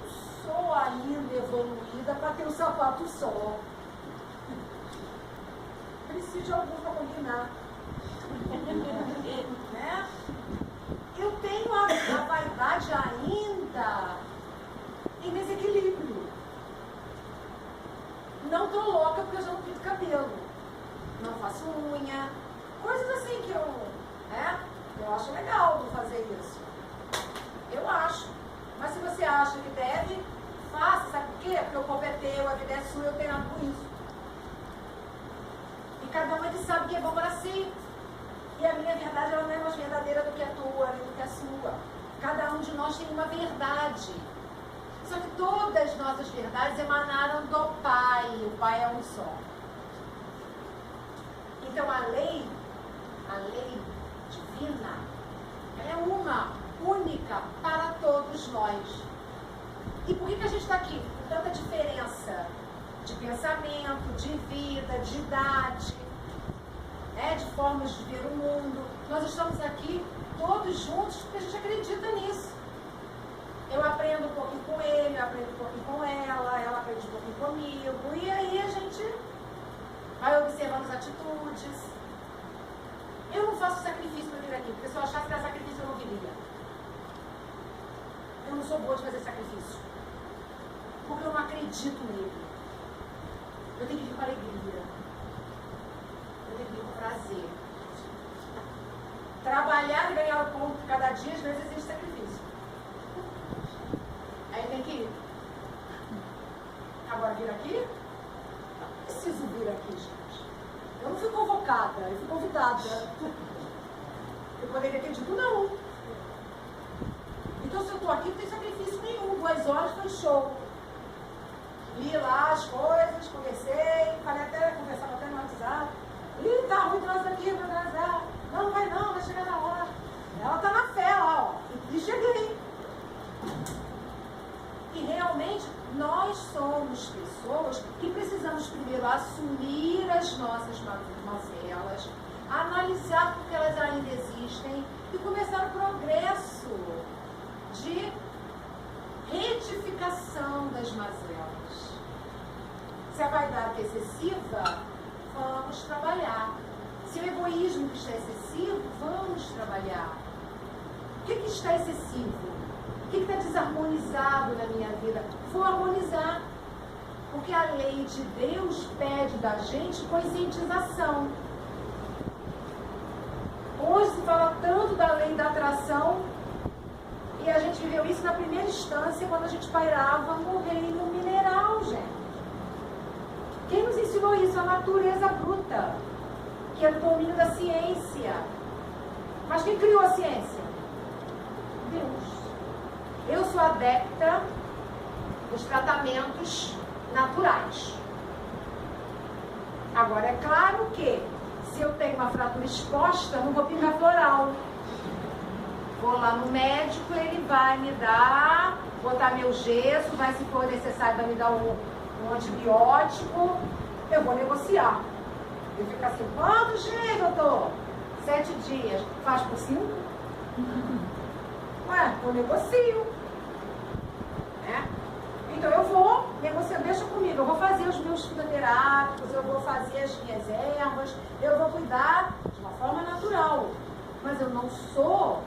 não sou ainda evoluída para ter um sapato só. Preciso de alguns para combinar. Né? Eu tenho a vaidade ainda em desequilíbrio. Não tô louca porque eu já não pinto cabelo. Não faço unha. Coisas assim que eu acho legal não fazer isso. Eu acho. Mas se você acha que deve, faça. Sabe por quê? Porque o corpo é teu, a vida é sua, eu tenho nada com isso. E cada um ele sabe o que é bom para si. E a minha verdade ela não é mais verdadeira do que a tua, nem do que a sua. Cada um de nós tem uma verdade. Só que todas as nossas verdades emanaram do Pai. O Pai é um só. Então a lei divina, ela é uma, única para todos nós. E por que a gente está aqui? Com tanta diferença de pensamento, de vida, de idade, de formas de ver o mundo. Nós estamos aqui todos juntos porque a gente acredita nisso. Eu aprendo um pouquinho com ele, eu aprendo um pouquinho com ela aprende um pouquinho comigo. E aí a gente vai observando as atitudes. Eu não faço sacrifício para vir aqui, porque se eu achasse que era sacrifício eu não viria. Eu não sou boa de fazer sacrifício. Porque eu não acredito nele. Eu tenho que vir com alegria. Eu tenho que vir com prazer. Trabalhar e ganhar o pão cada dia, às vezes existe sacrifício. Aí tem que ir. Agora vir aqui? Não preciso vir aqui, gente. Eu não fui convocada, eu fui convidada. Eu poderia ter dito não. Então se eu estou aqui, não tem sacrifício nenhum. 2 horas foi show. Li lá as coisas, conversei, conversava até no WhatsApp. Ih, tá ruim trânsito aqui, vai atrasar. Não, vai chegar na hora. Ela tá na fé lá, ó. E cheguei. E realmente, nós somos pessoas que precisamos primeiro assumir as nossas mazelas, analisar porque elas ainda existem e começar o progresso de retificação das mazelas. Se a vaidade é excessiva, vamos trabalhar. Se o egoísmo está excessivo, vamos trabalhar. O que está excessivo? O que está desarmonizado na minha vida? Vou harmonizar. Porque a lei de Deus pede da gente conscientização. Hoje se fala tanto da lei da atração e a gente viveu isso na primeira instância quando a gente pairava no reino mineral, gente. Quem nos ensinou isso? A natureza bruta, que é do domínio da ciência. Mas quem criou a ciência? Deus. Eu sou adepta dos tratamentos naturais. Agora, é claro que se eu tenho uma fratura exposta, não vou pingar floral. Vou lá no médico, ele vai me dar, botar meu gesso, vai, se for necessário, vai me dar um antibiótico. Eu vou negociar. Eu fico assim, quantos dias, doutor? 7 dias. Faz por 5? Ué, eu negocio. Então eu vou negociar, deixa comigo, eu vou fazer os meus fitoterápicos, eu vou fazer as minhas ervas, eu vou cuidar de uma forma natural. Mas eu não sou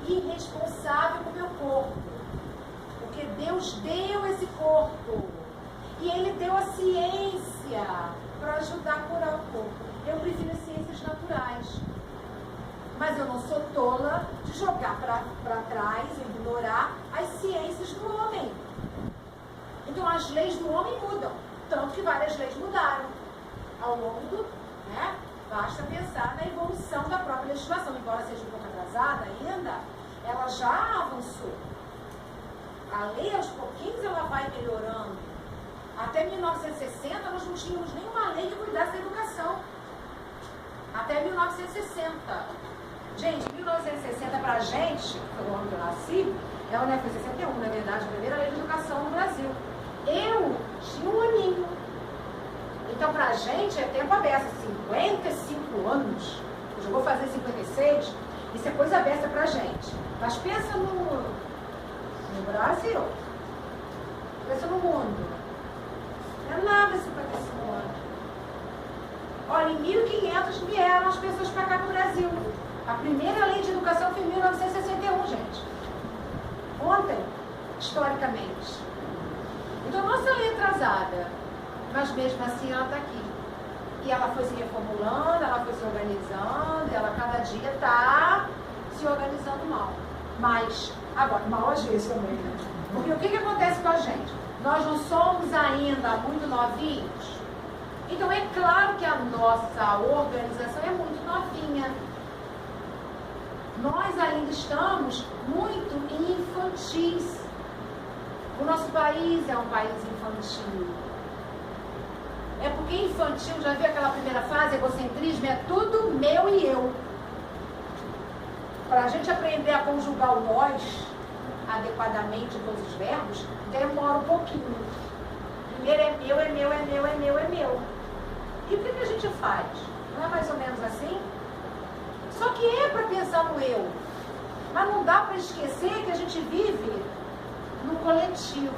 irresponsável com o meu corpo. Porque Deus deu esse corpo. E ele deu a ciência para ajudar a curar o corpo. Eu prefiro as ciências naturais. Mas eu não sou tola de jogar para trás, ignorar as ciências do homem. Então as leis do homem mudam. Tanto que várias leis mudaram ao longo do... né? Basta pensar na evolução da própria legislação. Embora seja um pouco atrasada ainda, ela já avançou. A lei, aos pouquinhos, ela vai melhorando. Até 1960, nós não tínhamos nenhuma lei que cuidasse da educação. Até 1960. Gente, 1960 pra gente, foi o ano que eu nasci, foi 61, na verdade, a primeira lei de educação no Brasil. Eu tinha um aninho. Então, pra gente, é tempo aberto, 55 anos. Eu já vou fazer 56, isso é coisa aberta pra gente. Mas pensa no Brasil, pensa no mundo. Não é nada 55 anos. Olha, em 1500 vieram as pessoas pra cá pro Brasil. A primeira lei de educação foi em 1961, gente. Ontem, historicamente. Então, nossa lei é atrasada, mas mesmo assim ela está aqui. E ela foi se reformulando, ela foi se organizando, ela cada dia está se organizando mal. Mas, agora, mal às vezes também, né? Porque o que acontece com a gente? Nós não somos ainda muito novinhos. Então, é claro que a nossa organização é muito novinha. Nós ainda estamos muito infantis. O nosso país é um país infantil. É porque infantil, já viu aquela primeira fase, egocentrismo, é tudo meu e eu. Para a gente aprender a conjugar o nós adequadamente em todos os verbos, demora um pouquinho. Primeiro é meu, é meu, é meu, é meu, é meu. E o que a gente faz? Não é mais ou menos assim? Só que é para pensar no eu. Mas não dá para esquecer que a gente vive no coletivo.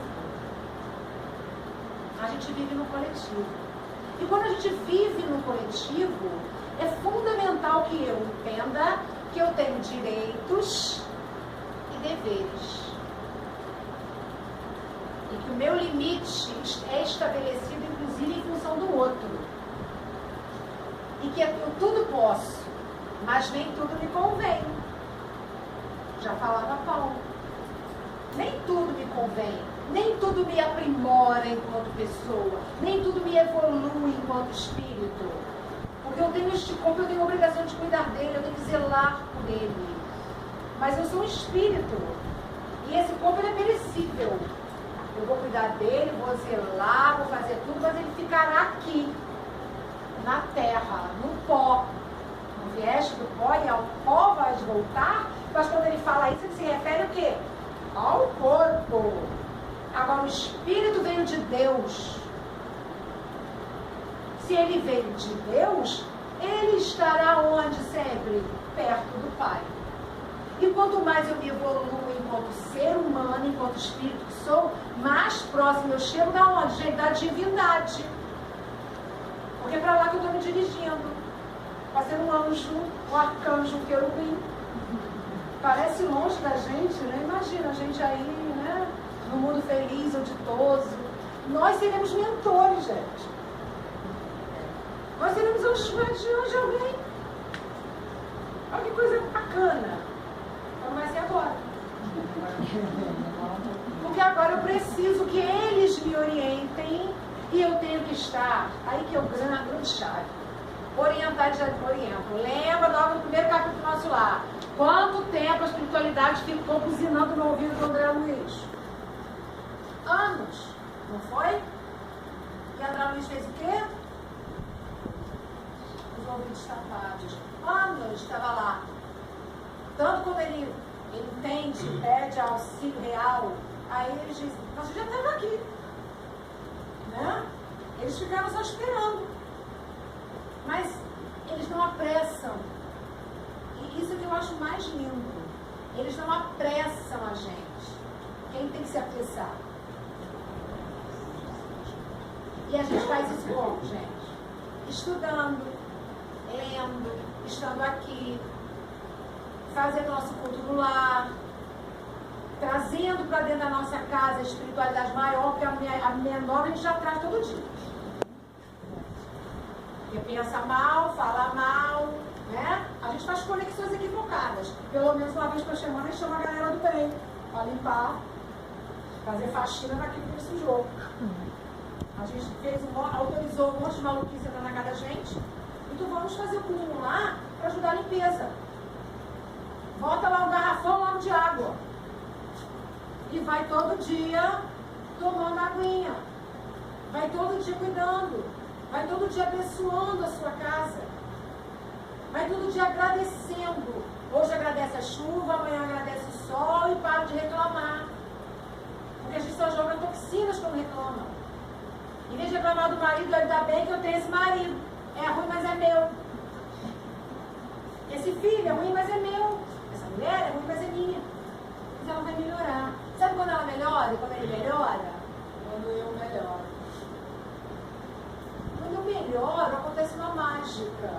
A gente vive no coletivo. E quando a gente vive no coletivo, é fundamental que eu entenda que eu tenho direitos e deveres. E que o meu limite é estabelecido, inclusive, em função do outro. E que eu tudo posso, mas nem tudo me convém. Já falava Paulo. Nem tudo me convém, nem tudo me aprimora enquanto pessoa, nem tudo me evolui enquanto espírito. Porque eu tenho este corpo, eu tenho a obrigação de cuidar dele, eu tenho que zelar por ele. Mas eu sou um espírito, e esse corpo ele é perecível. Eu vou cuidar dele, vou zelar, vou fazer tudo, mas ele ficará aqui, na terra, no pó. No vieste do pó, e ao pó vai voltar. Mas quando ele fala isso, ele se refere ao quê? Ao corpo. Agora, o Espírito veio de Deus. Se ele veio de Deus, ele estará onde sempre? Perto do Pai. E quanto mais eu me evoluo enquanto ser humano, enquanto espírito que sou, mais próximo eu chego da onde? Gente, da divindade. Porque é para lá que eu estou me dirigindo. Para ser um anjo, um arcanjo, um querubim. Parece longe da gente, né? Imagina a gente aí, né? No mundo feliz ou ditoso. Nós seremos mentores, gente. Nós seremos anjos guardiões de alguém. Olha que coisa bacana. Então vai ser agora. Porque agora eu preciso que eles me orientem e eu tenho que estar. Aí que é o grande chave. Orientar e já oriento. Lembra logo no primeiro capítulo do nosso lar. Quanto tempo a espiritualidade ficou buzinando no ouvido do André Luiz? Anos, não foi? E André Luiz fez o quê? Os ouvidos tapados. Anos estava lá. Tanto quando ele entende, pede auxílio real, aí eles dizem, nós já estamos aqui. Né? Eles ficaram só esperando. Mas eles não apressam. E isso é que eu acho mais lindo. Eles não apressam a gente. Quem tem que se apressar? E a gente faz isso como, gente? Estudando, lendo, estando aqui, fazendo nosso culto no lar, trazendo para dentro da nossa casa a espiritualidade maior, porque a menor a gente já traz todo dia. Porque pensa mal, fala mal, né? A gente faz conexões equivocadas. Pelo menos uma vez por semana a gente chama a galera do bem para limpar, fazer faxina naquilo que ele sujou. A gente autorizou um monte de maluquice na casa da gente. Então vamos fazer o culto lá para ajudar a limpeza. Bota lá um garrafão lá de água. E vai todo dia tomando aguinha. Vai todo dia cuidando. Vai todo dia abençoando a sua casa. Vai todo dia agradecendo. Hoje agradece a chuva, amanhã agradece o sol e para de reclamar. Porque a gente só joga toxinas quando reclama. Em vez de reclamar do marido, ainda bem que eu tenho esse marido. É ruim, mas é meu. Esse filho é ruim, mas é meu. Essa mulher é ruim, mas é minha. Mas ela vai melhorar. Sabe quando ela melhora e quando ele melhora? Quando eu melhoro. Quando eu melhoro, acontece uma mágica.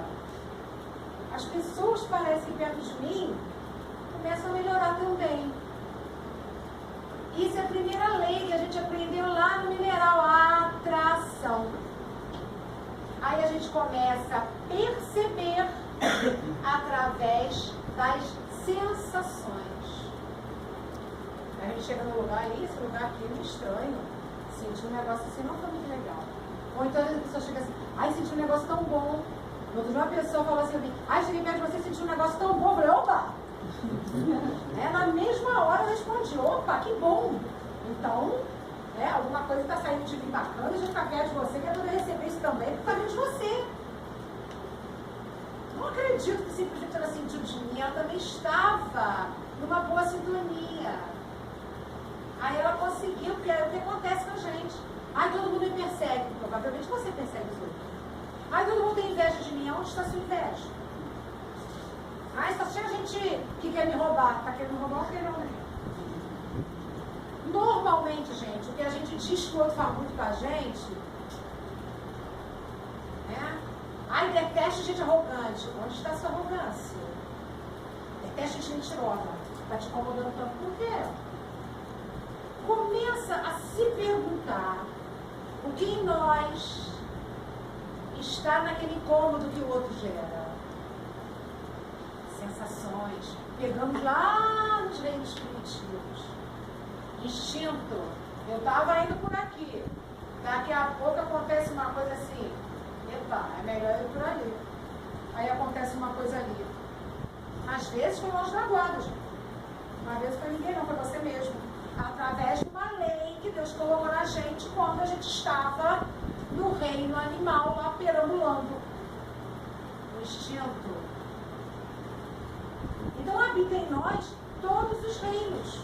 As pessoas parecem perto de mim, começam a melhorar também. Isso é a primeira lei que a gente aprendeu lá no mineral, a atração. Aí a gente começa a perceber através das sensações. Aí a gente chega no lugar, e esse lugar aqui é estranho. Senti um negócio assim, não foi muito legal. Ou então a pessoa chega assim, ai, senti um negócio tão bom. Outro dia uma pessoa falou assim, ai, cheguei perto de você e senti um negócio tão bom. Eu falei, opa! Na mesma hora eu respondi, opa, que bom! Então, alguma coisa está saindo de mim bacana, a gente está perto de você, quer poder receber isso também, porque está vindo de você. Não acredito que simplesmente ela sentiu de mim, ela também estava numa boa sintonia. Aí ela conseguiu, porque é o que acontece com a gente. Ai, todo mundo me persegue. Provavelmente você persegue os outros. Ai, todo mundo tem inveja de mim. Onde está a sua inveja? Ai, está cheio de gente que quer me roubar. Está querendo me roubar ou querendo me roubar? Normalmente, gente, o que a gente diz que o outro faz muito com a gente, ai, deteste gente arrogante. Onde está a sua arrogância? Deteste gente mentirosa. Está te incomodando tanto por quê? Começa a se perguntar o que em nós está naquele incômodo que o outro gera. Sensações. Pegamos lá nos reinos primitivos. Instinto. Eu estava indo por aqui. Daqui a pouco acontece uma coisa assim. Epa, é melhor eu ir por ali. Aí acontece uma coisa ali. Às vezes foi longe da guarda, gente. Uma vez foi ninguém, não, foi você mesmo. Através de uma lei que Deus colocou na gente quando a gente estava no reino animal lá perambulando. O instinto. Então habita em nós todos os reinos.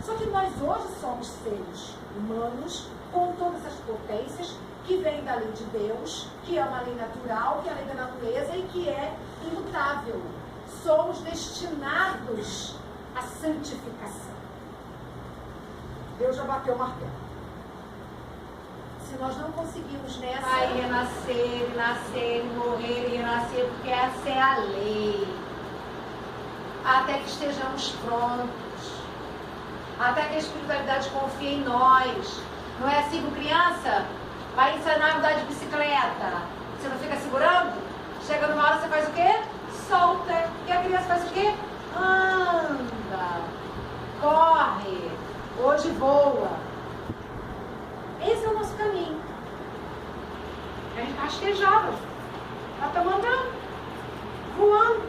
Só que nós hoje somos seres humanos com todas as potências que vêm da lei de Deus, que é uma lei natural, que é a lei da natureza e que é imutável. Somos destinados à santificação. Deus já bateu o martelo. Se nós não conseguimos nessa... Vai renascer, nascer, morrer e renascer, porque essa é a lei. Até que estejamos prontos. Até que a espiritualidade confie em nós. Não é assim com criança? Vai ensinar a andar de bicicleta. Você não fica segurando? Chega numa hora, você faz o quê? Solta. E a criança faz o quê? Anda. Corre. Hoje voa. Esse é o nosso caminho. A gente rastejava. Nós estamos andando. Voando.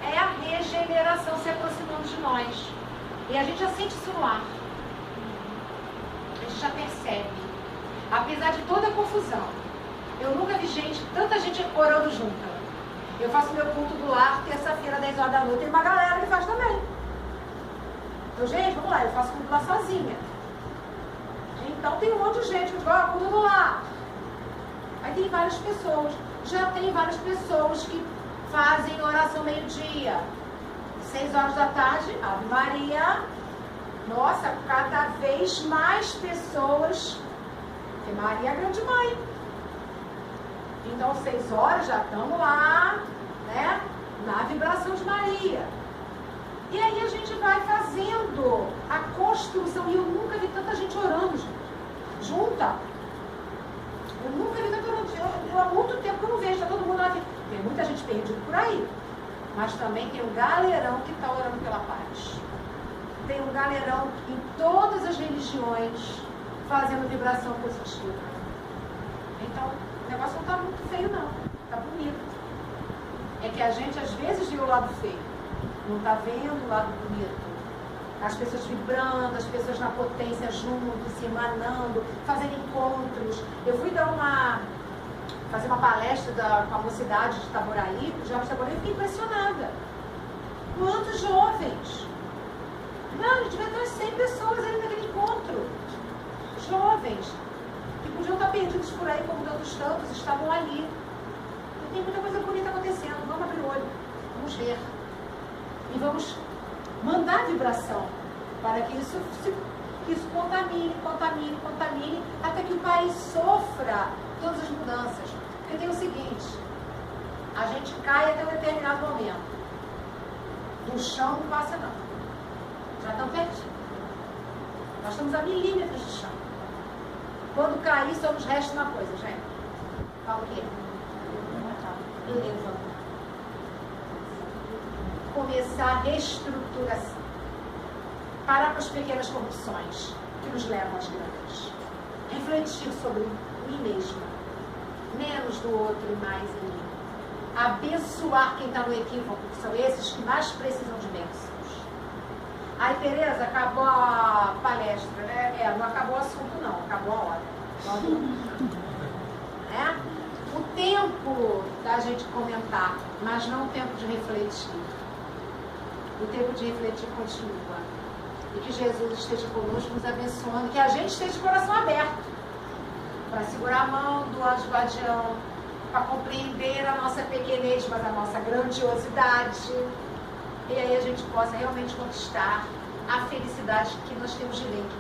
É a regeneração se aproximando de nós. E a gente já sente isso no ar. A gente já percebe. Apesar de toda a confusão. Eu nunca vi tanta gente orando junta. Eu faço meu culto do lar, terça-feira, 10 horas da noite. Tem uma galera que faz também. Então, gente, vamos lá, eu faço culto lá sozinha. Então tem um monte de gente que diz, culto do lar. Aí tem várias pessoas. Já tem várias pessoas que fazem oração meio-dia. 6 horas da tarde, Ave Maria. Nossa, cada vez mais pessoas. Porque Maria é a grande mãe. Então, 6 horas já estamos lá, né? Na vibração de Maria. E aí a gente vai fazendo a construção. E eu nunca vi tanta gente orando, gente. Junta. Eu nunca vi tanta gente orando. Eu há muito tempo que eu não vejo, está todo mundo lá. Tem muita gente perdida por aí. Mas também tem um galerão que está orando pela paz. Tem um galerão em todas as religiões fazendo vibração positiva. Então, o negócio não está muito feio, não. Está bonito. É que a gente, às vezes, vê o lado feio. Não está vendo o lado bonito. As pessoas vibrando, as pessoas na potência juntos, se emanando, fazendo encontros. Eu fui fazer uma palestra com a mocidade de Itaboraí, os jovens de Itaboraí, eu fiquei impressionada. Quantos jovens? Não, devia ter 100 pessoas ali naquele encontro. Jovens, que podiam estar perdidos por aí, como tantos tantos, estavam ali. E tem muita coisa bonita acontecendo. Vamos abrir o olho, vamos ver. E vamos mandar vibração para que isso contamine, até que o país sofra todas as mudanças. Porque tem o seguinte, a gente cai até um determinado momento. Do chão não passa não. Já estão pertinho. Nós estamos a milímetros de chão. Quando cair, só nos resta uma coisa, gente. Fala o quê? Levanta. Começar a reestruturação. Parar com as pequenas corrupções que nos levam às grandes. Refletir sobre mim mesma. Menos do outro e mais em mim. Abençoar quem está no equívoco, que são esses que mais precisam de bênçãos. Aí, Tereza, acabou a palestra, né? Não acabou o assunto, não. Acabou a hora. É? O tempo da gente comentar, mas não o tempo de refletir. O tempo de refletir continua. E que Jesus esteja conosco, nos abençoando. Que a gente esteja de coração aberto. Para segurar a mão do anjo guardião. Para compreender a nossa pequenez, mas a nossa grandiosidade. E aí a gente possa realmente conquistar a felicidade que nós temos direito.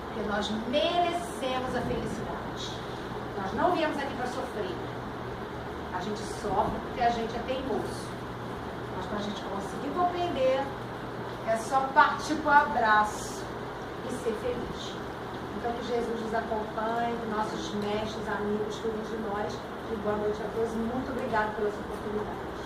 Porque nós merecemos a felicidade. Nós não viemos aqui para sofrer. A gente sofre porque a gente é teimoso. Mas quando a gente conseguir compreender, é só partir para o abraço e ser feliz. Então que Jesus nos acompanhe, nossos mestres, amigos, todos de nós. E boa noite a todos. Muito obrigada pela sua oportunidade.